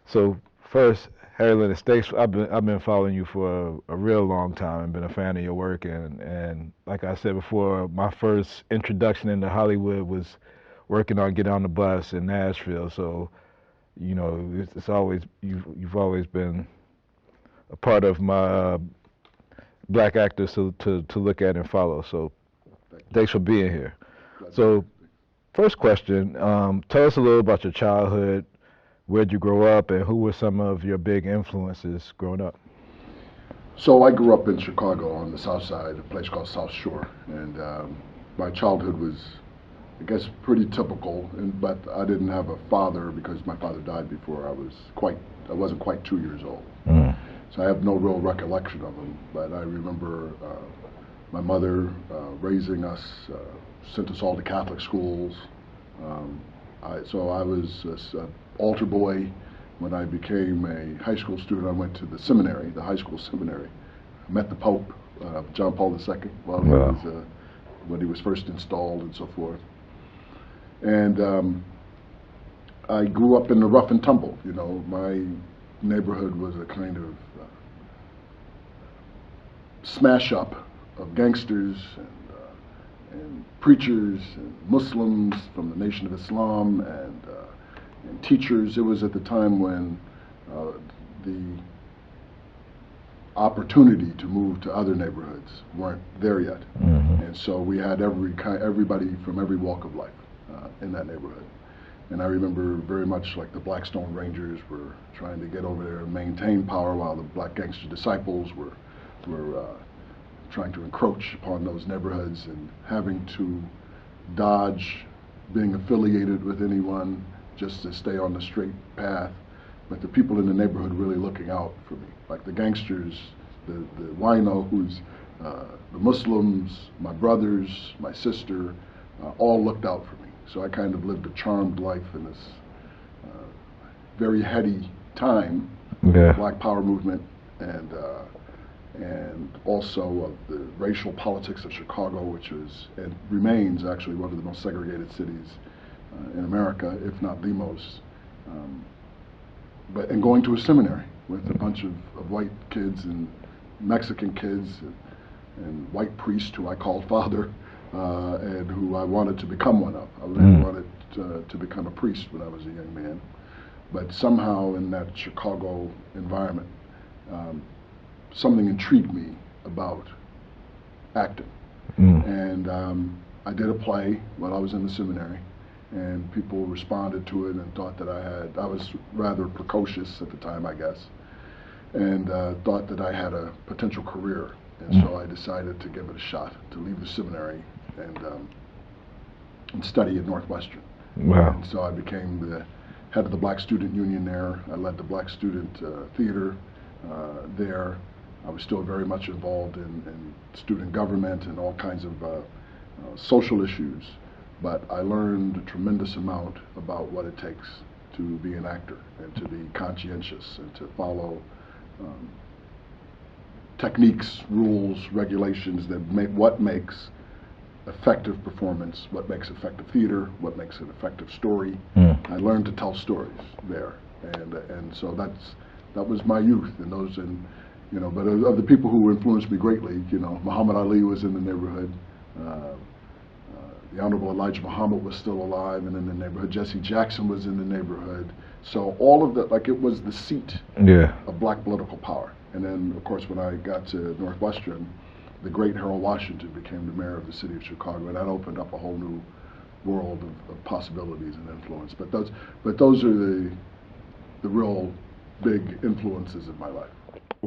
So first, Harry Lennix, thanks. I've been following you for a real long time and been a fan of your work. And like I said before, my first introduction into Hollywood was working on Get on the Bus in Nashville. So it's always you've always been a part of my black actors to look at and follow. So thanks for being here. So first question, tell us a little about your childhood. Where'd you grow up, and who were some of your big influences growing up? So I grew up in Chicago on the south side, a place called South Shore, and my childhood was, I guess, pretty typical. But I didn't have a father because my father died before I wasn't quite 2 years old. Mm. So I have no real recollection of him. But I remember my mother raising us, sent us all to Catholic schools. So I was an altar boy. When I became a high school student, I went to the seminary, the high school seminary. I met the Pope, John Paul II, when he was first installed and so forth. And I grew up in the rough and tumble. You know, my neighborhood was a kind of smash up of gangsters and preachers and Muslims from the Nation of Islam and teachers. It was at the time when the opportunity to move to other neighborhoods weren't there yet. Mm-hmm. And so we had everybody from every walk of life in that neighborhood. And I remember very much like the Blackstone Rangers were trying to get over there and maintain power while the Black Gangster Disciples were trying to encroach upon those neighborhoods and having to dodge being affiliated with anyone just to stay on the straight path, but the people in the neighborhood really looking out for me. Like the gangsters, the wino, who's the Muslims, my brothers, my sister, all looked out for me. So I kind of lived a charmed life in this very heady time, Yeah. Black Power movement, and also of the racial politics of Chicago, which was and remains actually one of the most segregated cities in America, if not the most. And going to a seminary with a bunch of white kids and Mexican kids and white priests who I called father and who I wanted to become one of. I really wanted to become a priest when I was a young man. But somehow in that Chicago environment, something intrigued me about acting. And I did a play while I was in the seminary, and people responded to it and thought that I was rather precocious at the time, I guess, and thought that I had a potential career. And so I decided to give it a shot, to leave the seminary and study at Northwestern. Wow. And so I became the head of the Black Student Union there. I led the Black Student Theater there. I was still very much involved in student government and all kinds of social issues. But I learned a tremendous amount about what it takes to be an actor and to be conscientious and to follow techniques, rules, regulations that make what makes effective performance, what makes effective theater, what makes an effective story. I learned to tell stories there, and so that was my youth, but of the people who influenced me greatly, Muhammad Ali was in the neighborhood. The Honorable Elijah Muhammad was still alive and in the neighborhood. Jesse Jackson was in the neighborhood. So all of that, like it was the seat of black political power. And then, of course, when I got to Northwestern, the great Harold Washington became the mayor of the city of Chicago, and that opened up a whole new world of possibilities and influence. But those are the real big influences in my life.